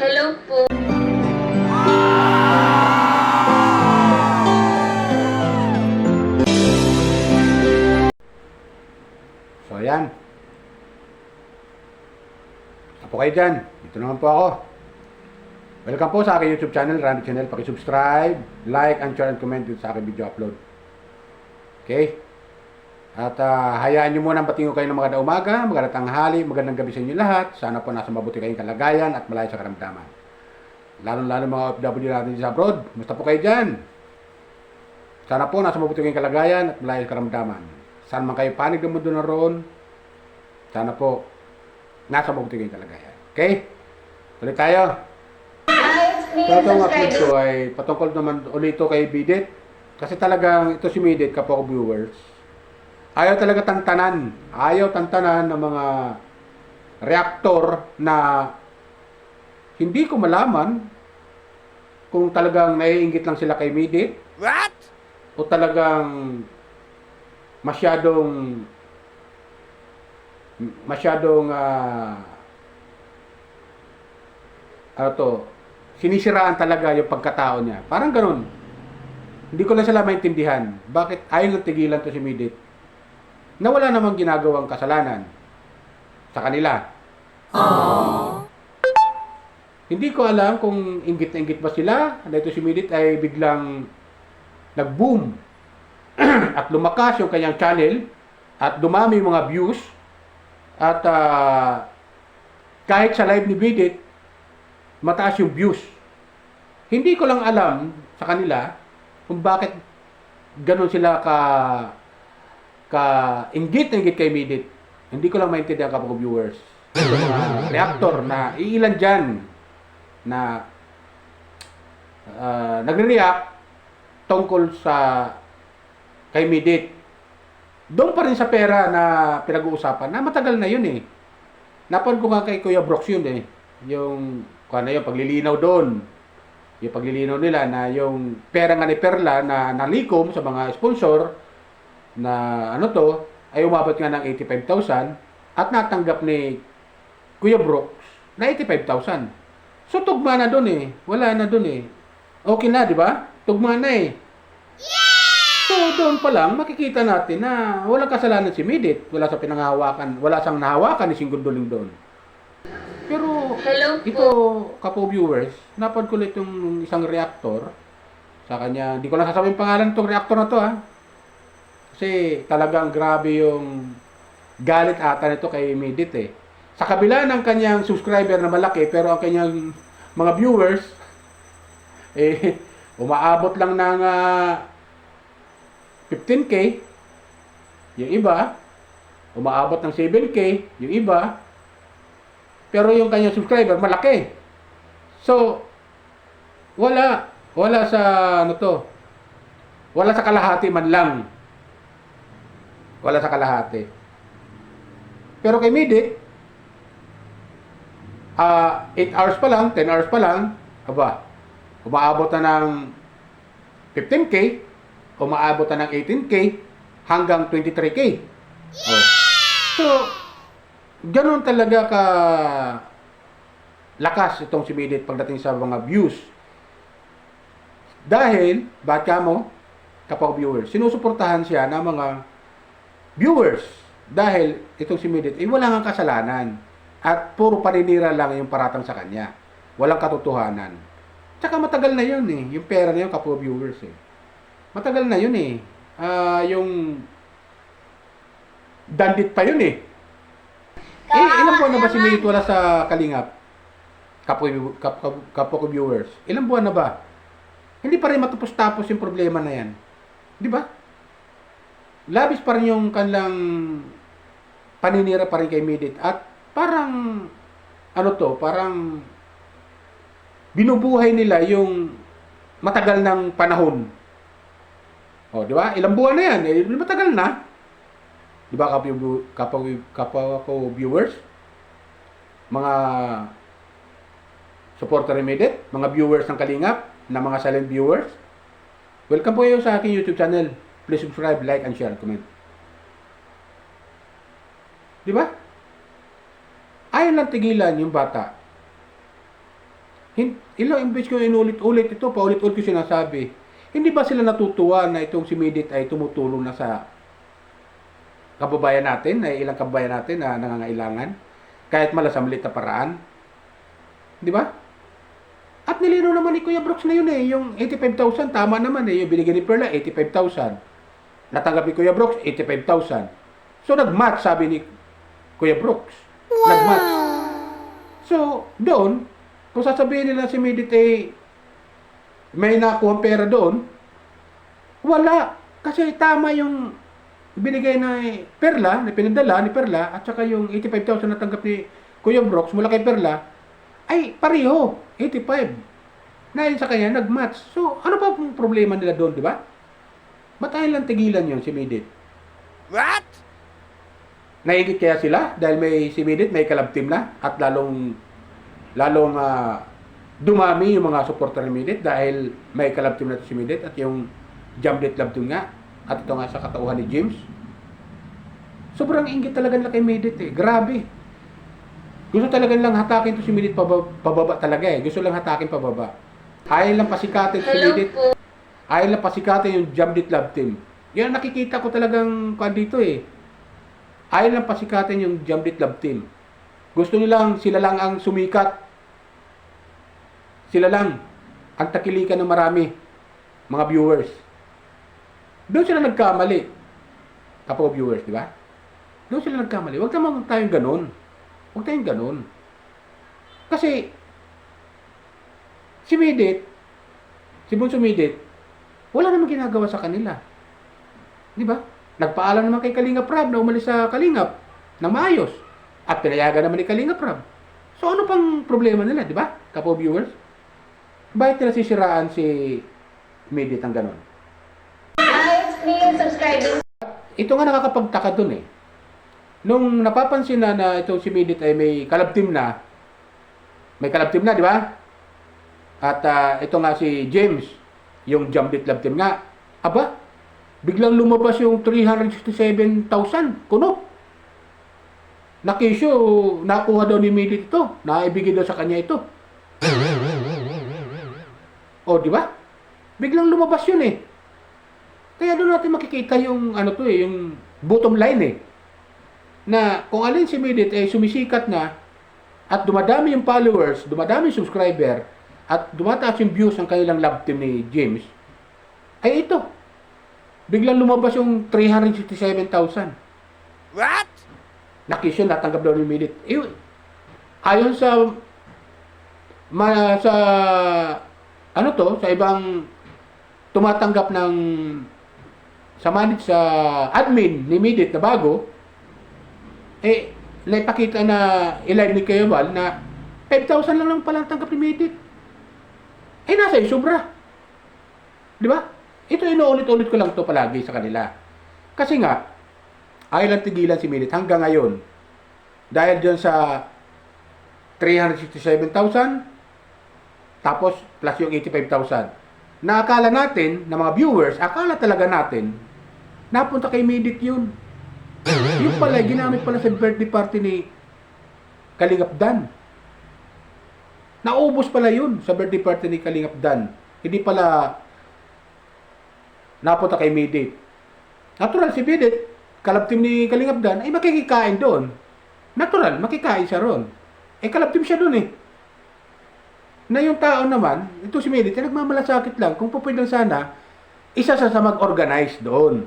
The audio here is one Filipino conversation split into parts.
Hello po. So ayan. Apo kayo dyan. Dito naman po ako. Welcome po sa aking YouTube channel, Randy Channel. Paki-subscribe, like, and share, and comment dito sa aking video upload. Okay? At hayaan nyo muna batiin ko kayo ng magandang umaga, magandang tanghali, magandang gabi sa inyo lahat. Sana po nasa mabuti kayong kalagayan at malayo sa karamdaman. Lalo-lalo mga OFW natin sa abroad. Musta po kayo dyan? Sana po nasa mabuti kayong kalagayan at malayo sa karamdaman. Saan man kayo panig ng mundo na roon, sana po nasa mabuti kayong kalagayan. Okay? Tuloy tayo. So itong upload ko ay patungkol naman ulit ito kay Bidit. Kasi talagang ito si Bidit, kapwa ko viewers. Ayaw talaga tantanan. Ayaw tantanan ng mga reaktor na hindi ko malaman kung talagang naiinggit lang sila kay Bidit. What? O talagang masyadong sinisiraan talaga yung pagkatao niya. Parang ganun. Hindi ko lang sila maintindihan. Bakit ayaw nang tigilan to si Midit? Na wala namang ginagawang kasalanan sa kanila. Aww. Hindi ko alam kung inggit na inggit ba sila na ito si Midit ay biglang nag-boom at lumakas yung kanyang channel at dumami yung mga views at kahit sa live ni Bidit mataas yung views. Hindi ko lang alam sa kanila kung bakit ganun sila inggit na inggit kay Bidit. Hindi ko lang maintindihan kapag viewers. Yung mga reactor na iilan dyan na nagre-react tungkol sa kay Bidit. Doon pa rin sa pera na pinag-uusapan na matagal na yun eh. Napanood ko nga kay Kuya Brooks yun eh. Yung paglilinaw doon. Yung paglilinaw nila na yung pera nga ni Perla na nalikom sa mga sponsor na ay umabot nga ng 85,000 at natanggap ni Kuya Brooks na 85,000. So tugma na doon eh. Wala na doon eh. Okay na, di ba? Tugma na eh. So doon pa lang makikita natin na walang kasalanan si Midit. Wala sa pinanghahawakan, wala sang nahawakan ni Singgunduling doon. Pero Hello po. ito, kapo viewers, napad ko ulit yung isang reactor sa kanya. Hindi ko lang sasabihin pangalan itong reactor na to ha. Kasi talagang grabe yung galit ata nito kay Midit eh. Sa kabila ng kanyang subscriber na malaki, pero ang kanyang mga viewers umaabot lang ng 15K. Yung iba umaabot ng 7K, yung iba. Pero yung kanyang subscriber malaki. So wala sa wala sa kalahati man lang. Wala sa kalahati. Pero kay Midit 8 hours pa lang, 10 hours pa lang, umaabot na ng 15K, umaabot na ng 18K, hanggang 23K. Oh. So, ganoon talaga ka lakas itong si Midit pagdating sa mga views. Dahil, bakit mo, kapag viewers, sinusuportahan siya ng mga viewers. Dahil itong si Midit, wala nga kasalanan. At puro paninira lang yung paratang sa kanya. Walang katotohanan. Tsaka matagal na yun eh. Yung pera na yun, kapag viewers eh. Matagal na yun eh. Yung dandit pa yun eh. Ilang buwan na ba si Midit wala sa Kalingap? Kapwa ko viewers. Ilang buwan na ba? Hindi pa rin matapos-tapos yung problema na yan. Di ba? Labis pa rin yung kanilang paninira pa rin kay Midit. At parang, parang binubuhay nila yung matagal ng panahon. O, di ba? Ilang buwan na yan. Matagal na. Di ba kapwa ko viewers? Mga supporter ni Midit, mga viewers ng Kalingap, na mga silent viewers. Welcome po kayo sa aking YouTube channel. Please subscribe, like, and share, comment. Di ba? Ayaw lang tigilan yung bata. Ilang beses ko inulit-ulit ito, paulit-ulit ko sinasabi. Hindi ba sila natutuwa na itong si Midit ay tumutulong na sa kababayan natin, na ilang kababayan natin na nangangailangan, kahit malasamlit na paraan? Di ba? At nilinaw naman ni Kuya Brooks na yun eh, yung 85,000, tama naman eh, yung binigay ni Perla, 85,000. Natanggap ni Kuya Brooks, 85,000. So, nag-match, sabi ni Kuya Brooks. Nag-match. So, doon, kung sasabihin nila si Midit eh, may nakuha pera doon, wala. Kasi tama yung binigay na Perla, na pinadala ni Perla, at saka yung 85,000 na tanggap ni Kuya Brooks mula kay Perla, ay pareho, 85. Na yun sa kanya, nag-match. So, ano pa ang problema nila doon, di ba? Ba't ayaw lang tigilan yun si Midit? What? Naigit kaya sila dahil may si Midit, may kalab team na at lalong dumami yung mga supporter ni Midit dahil may kalab team na si Midit at yung Jamlet Love Team nga at ito nga sa katauhan ni James. Sobrang inggit talaga nila kay Midit eh. Grabe. Gusto talaga lang hatakin to si Midit pababa talaga eh. Gusto lang hatakin pababa. Ayaw lang pasikatin si Midit. Ayaw lang pasikatin yung Jamlet Love Team. Yan nakikita ko talagang kuan dito eh. Ayaw lang pasikatin yung Jamlet Love Team. Gusto nilang sila lang ang sumikat. Sila lang ang takilikan ng marami mga viewers. Doon sila nagkamali. Kapag viewers, di ba? Doon sila nagkamali. Huwag naman tayong ganun. Huwag tayong ganun. Kasi si Midit, si Bunso Midit, wala namang ginagawa sa kanila. Di ba? Nagpaalam naman kay Kalingap Rab na umalis sa Kalingap na maayos. At pinayagan naman ni Kalingap Rab. So ano pang problema nila, di ba? Kapo viewers? Bakit nila sisiraan si Midit ang ganon? Please subscribe. Ito nga nakakapagtaka dun eh. Nung napapansin na ito si Midit ay may kalab team na, di ba? At ito nga si James, yung Jamlet Love Team nga, aba, biglang lumabas yung 367,000 kuno. Nakisyo, nakuha daw ni Midit ito, naibigay daw sa kanya ito. O, di ba? Biglang lumabas yun eh. Kaya doon natin makikita yung ano to eh, yung bottom line eh. Na kung alin si Midit ay sumisikat na at dumadami yung followers, dumadami yung subscriber at dumataas yung views ng kanilang love team ni James, ay ito. Biglang lumabas yung 367,000. What? Nakisyo, natanggap daw ni Midit. Ayon sa sa ibang tumatanggap ng sa admin ni Midit na bago, naipakita na i-live ni Kayabal na 5,000 lang pala ang tanggap ni Midit. Nasa yung sobra. Di ba? Ito inuulit-ulit ko lang to palagi sa kanila. Kasi nga, ayaw lang tigilan si Midit hanggang ngayon. Dahil dyan sa 367,000, tapos plus yung 85,000. Na akala natin, na mga viewers, akala talaga natin, napunta kay Midit yun. Yung pala, ginamit pala sa birthday party ni Kalingap Dan. Naubos pala yun sa birthday party ni Kalingap Dan. Hindi pala napunta kay Midit. Natural si Midit, kalab team ni Kalingap Dan, ay makikikain doon. Natural, makikain siya ron. Kalab team siya doon eh. Na yung tao naman, ito si Midit, nagmamalasakit lang. Kung pwede sana, isa sa mag-organize doon.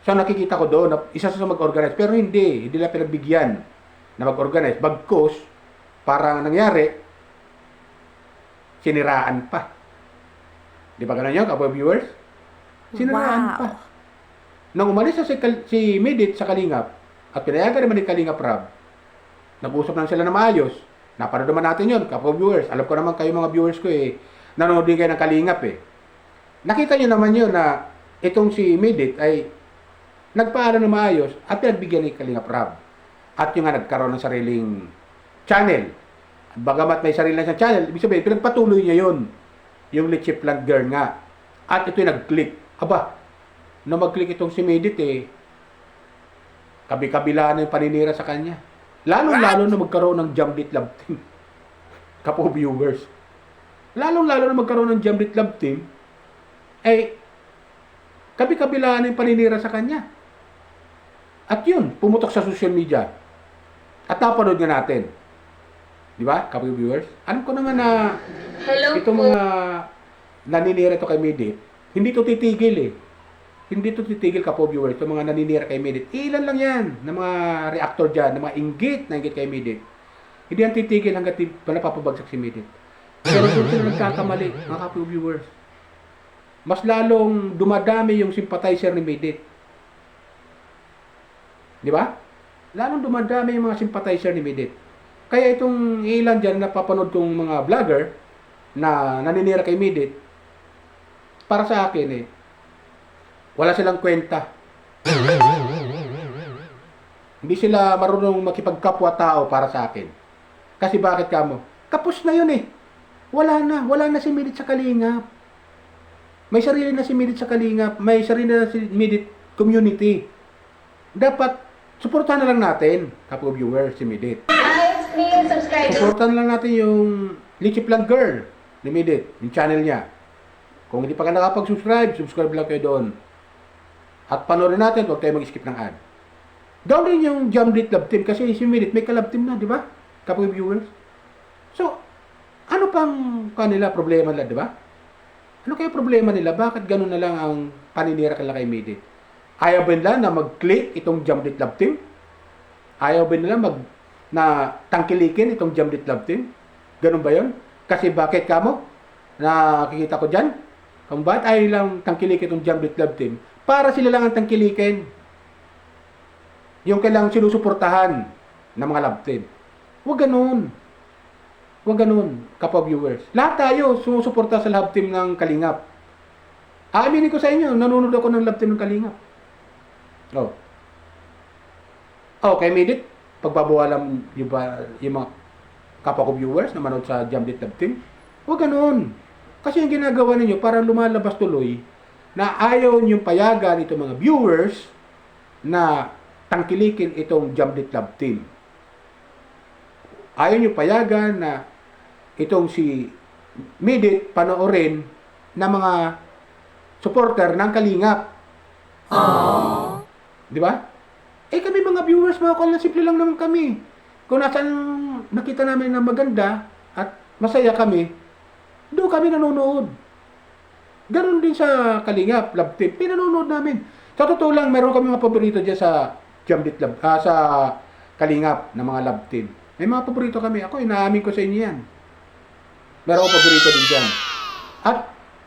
So nakikita ko doon, isa sa mag-organize. Pero hindi lang pinagbigyan na mag-organize. Bagkus, parang nangyari, siniraan pa. Di ba ganun yun, kapwa viewers? Siniraan pa. Nung umalis na si Midit sa Kalingap, at pinayagan naman ni Kalingap Rab, nag-usap lang sila na maayos. Napanood naman natin yun, kapwa viewers. Alam ko naman kayo mga viewers ko nanonood din kayo ng Kalingap Nakita nyo naman yun na itong si Midit ay nagpaalam na maayos at pinagbigyan ni Kalingap Rab. At yung nga nagkaroon ng sariling channel. Bagamat may sarili na siyang channel, ibig sabihin, pinagpatuloy niya yun. Yung Leche Plant Girl nga. At ito yung nag-click. Aba, na mag-click itong si Midit kabi-kabila na yung paninira sa kanya. Lalo na magkaroon ng Jamlet Love Team. kapo viewers. Lalong-lalo na magkaroon ng Jamlit Love Team, ay kabi-kabilaan yung paninira sa kanya. At yun, pumutok sa social media. At napanood nga natin. Di ba, kapo viewers? Alam ko naman na Hello itong po. mga naninira ito kay Midit, hindi to titigil eh. Hindi to titigil kapo viewers, itong mga naninira kay Midit. Ilan lang yan, ng mga reactor dyan, ng mga inggit na inggit kay Midit. Hindi yan titigil hanggat napapabagsak si Midit. Pero kung sila nagkakamali, mga kapo viewers, mas lalong dumadami yung sympathizer ni Midit. Di ba? Lalong dumadami yung mga sympathizer ni Midit. Kaya itong ilan dyan napapanood kong mga vlogger na naninira kay Midit, para sa akin eh, wala silang kwenta. Hindi sila marunong makipagkapwa-tao para sa akin. Kasi bakit kamo? Kapos na yun eh. Wala na si Midit sa Kalingap. May sarili na si Midit sa Kalingap, may sarili na si Midit community. Dapat, suportahan na lang natin, kapo viewers, si Midit. Guys, please subscribe. Suportahan lang natin yung Lichip Lang Girl ni Midit, yung channel niya. Kung hindi pa ka nakapag-subscribe, subscribe lang kayo doon. At panoorin natin, huwag tayo mag-skip ng ad. Down din yung Jamlit Love Team kasi si Midit may ka-love team na, di ba? Kapo viewers. So, ano pang kanila problema nila, di ba? Ano kaya problema nila? Bakit ganun na lang ang paninira kala kay Midit? Ayaw ba nila na mag-click itong Jamlit Love Team? Ayaw ba nila na tangkilikin itong Jamlit Love Team? Ganun ba yun? Kasi bakit kamo? Nakikita ko dyan? Kung bakit ayaw nilang tangkilikin itong Jamlit Love Team? Para sila lang ang tangkilikin. Yung kailangang sinusuportahan ng mga love team. Huwag ganun. Huwag ganun, kapwa viewers. Lahat tayo sumusuporta sa love team ng Kalingap. Aaminin ko sa inyo, nanonood ako ng love team ng Kalingap. Oh. Oh, kay Midit, pagbabawalan yung mga kapwa ko viewers na manood sa Jamlit Love Team. Huwag ganun. Kasi yung ginagawa ninyo, parang lumalabas tuloy na ayaw niyong payagan itong mga viewers na tangkilikin itong Jamlit Love Team. Ayaw niyong payagan na itong si Midit panoorin ng mga supporter ng Kalingap. Di ba? Eh kami mga viewers, mga kol, simple lang naman kami. Kung nasaan nakita namin na maganda at masaya kami, doon kami nanonood. Ganon din sa Kalingap, Love Team. Pinanonood namin. Sa totoo lang, meron kami mga paborito dyan sa Jamlit Love, sa Kalingap na mga Love Team. May mga paborito kami. Ako, inaamin ko sa inyo yan. Meron akong paborito din dyan. At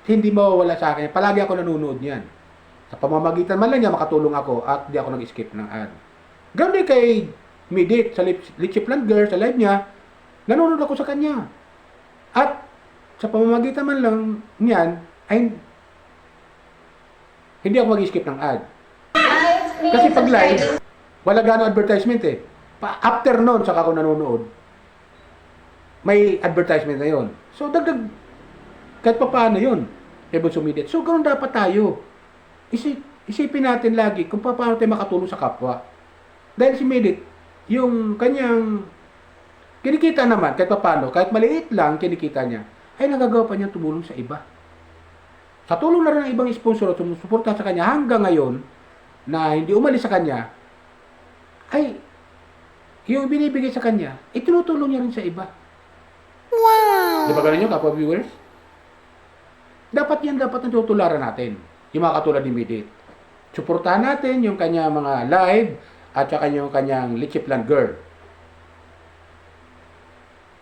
hindi mawawala sa akin. Palagi ako nanonood niyan. Sa pamamagitan man lang niya, makatulong ako at di ako nag-skip ng ad. Ganoon din kay Midit, sa Lichip Lang Girl, sa live niya, nanonood ako sa kanya. At sa pamamagitan man lang niyan, ay hindi ako mag-skip ng ad. Guys, please Kasi pag subscribe. live, wala gano'ng advertisement eh. After noon, saka ako nanonood, may advertisement na yon. So, dagdag, kahit pa paano yun, kay Bunso Midit. So, ganoon dapat tayo. Isipin natin lagi kung paano tayo makatulong sa kapwa. Dahil si Midit, yung kanyang kinikita naman, kahit pa paano, kahit maliit lang kinikita niya, ay nagagawa pa niya tumulong sa iba. Sa tulong na rin ng ibang sponsor at sumusuporta sa kanya hanggang ngayon, na hindi umalis sa kanya, ay yung binibigay sa kanya, itinutulong niya rin sa iba. Wow! Di ba ganun yun, kapwa viewers? Dapat yan, dapat natutularan natin. Yung mga katulad ni Midit. Suportahan natin yung kanya mga live at saka yung kanyang Lichip Lang Girl.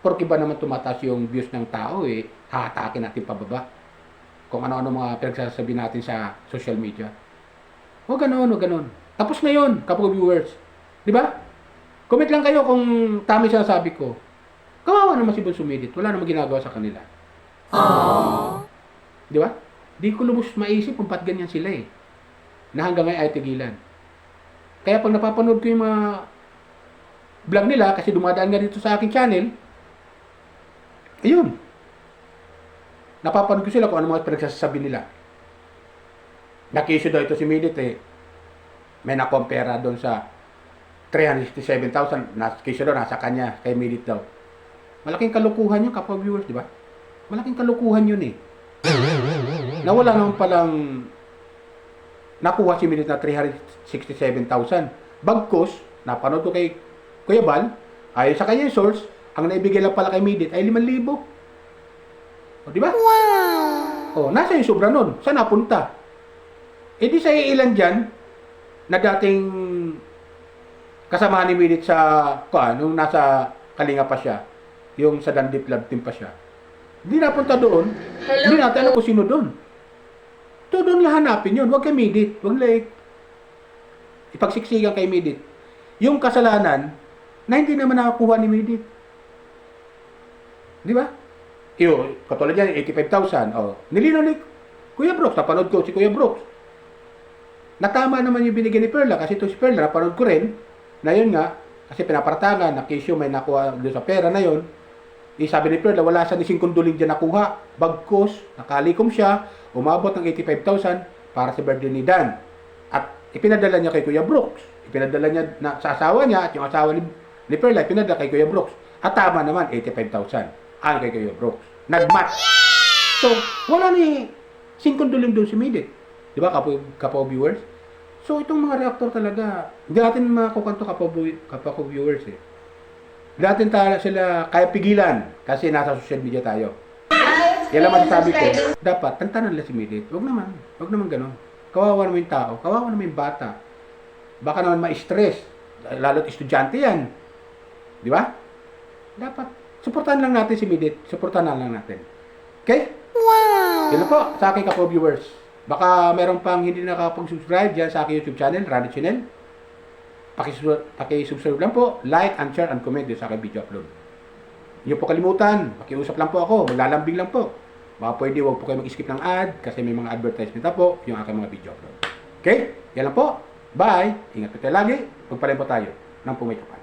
Porque ba naman tumataas yung views ng tao eh, hahatakin natin pababa. Kung ano-ano mga pinagsasabi natin sa social media. Huwag ganon, huwag ganon. Tapos na yun, kapwa viewers. Di ba? Comment lang kayo kung tama siya sabi ko. Kawawa naman si Bunso Midit. Wala namang ginagawa sa kanila. Di ba? Di ko lubos maisip kung ba't ganyan sila eh. Na hanggang ngayon ay tigilan. Kaya pag napapanood ko yung mga vlog nila, kasi dumadaan nga dito sa aking channel, ayun. Napapanood ko sila kung ano mga pinagsasabi nila. Nakisyo daw ito si Midit eh. May nakompera doon sa 367,000. Nakisyo daw, nasa kanya, kay Midit daw. Malaking kalukuhan yun, kapwa viewers, di ba? Malaking kalukuhan yun eh. Na wala naman palang nakuha si Millet na 367,000. Bagkus, napanood ko kay Kuya Bal, ayon sa kanya yung source, ang naibigay lang pala kay Millet ay 5,000. O, di ba? Wow! O, nasa yung sobra nun? Saan napunta? E di sa ilan dyan, na dating kasama ni Millet sa, nung nasa Kalinga pa siya, yung sa Dandip Lab team pa siya. Hindi napunta doon. Hindi natin alam kung sino doon. To doon lang hanapin yun. Huwag kay Millet. Huwag like ipagsiksikan kay Millet. Yung kasalanan na hindi naman nakakuha ni Millet. Di ba? Iyo, katulad yan, 85,000. Oh, nilinaw ni Kuya Brooks. Napanood ko si Kuya Brooks. Natama naman yung binigyan ni Perla kasi ito si Perla, napanood ko rin na yun nga, kasi pinapartangan na Kisyo may nakuha doon sa pera na yun. Sabi ni Perla, wala siya ni 5 duling dyan nakuha. Bagkus, nakalikom siya, umabot ng 85,000 para sa birthday ni Dan. At ipinadala niya kay Kuya Brooks. Ipinadala niya sa asawa niya at yung asawa ni Perla, ipinadala kay Kuya Brooks. At tama naman, 85,000 ang kay Kuya Brooks. Nag-match. So, wala ni 5 duling doon si Millet. Di ba, kapwa viewers? So, itong mga reactor talaga, hindi natin makukanto kapwa viewers eh. Hindi natin sila kaya pigilan kasi nasa social media tayo. Yan lang masasabi ko, dapat tantanan nila si Millet. Huwag naman ganun. Kawawa naman yung tao, kawawa naman yung bata. Baka naman ma-stress, lalo't estudyante yan. Di ba? Dapat, suportahan lang natin si Millet, suportahan lang natin. Okay? Wow! Yan lang po sa aking kapwa viewers. Baka meron pang hindi nakapag-subscribe dyan sa aking YouTube channel, Randy Channel. Paki-subscribe lang po, like and share and comment din sa aking video upload. Hindi po kalimutan, makiusap lang po ako, maglalambing lang po. Baka pwede, huwag po kayo mag-skip ng ad kasi may mga advertisement na po yung aking mga video upload. Okay? Yan lang po. Bye! Ingat po tayo lagi. Magpalain po tayo ng pumay kapal.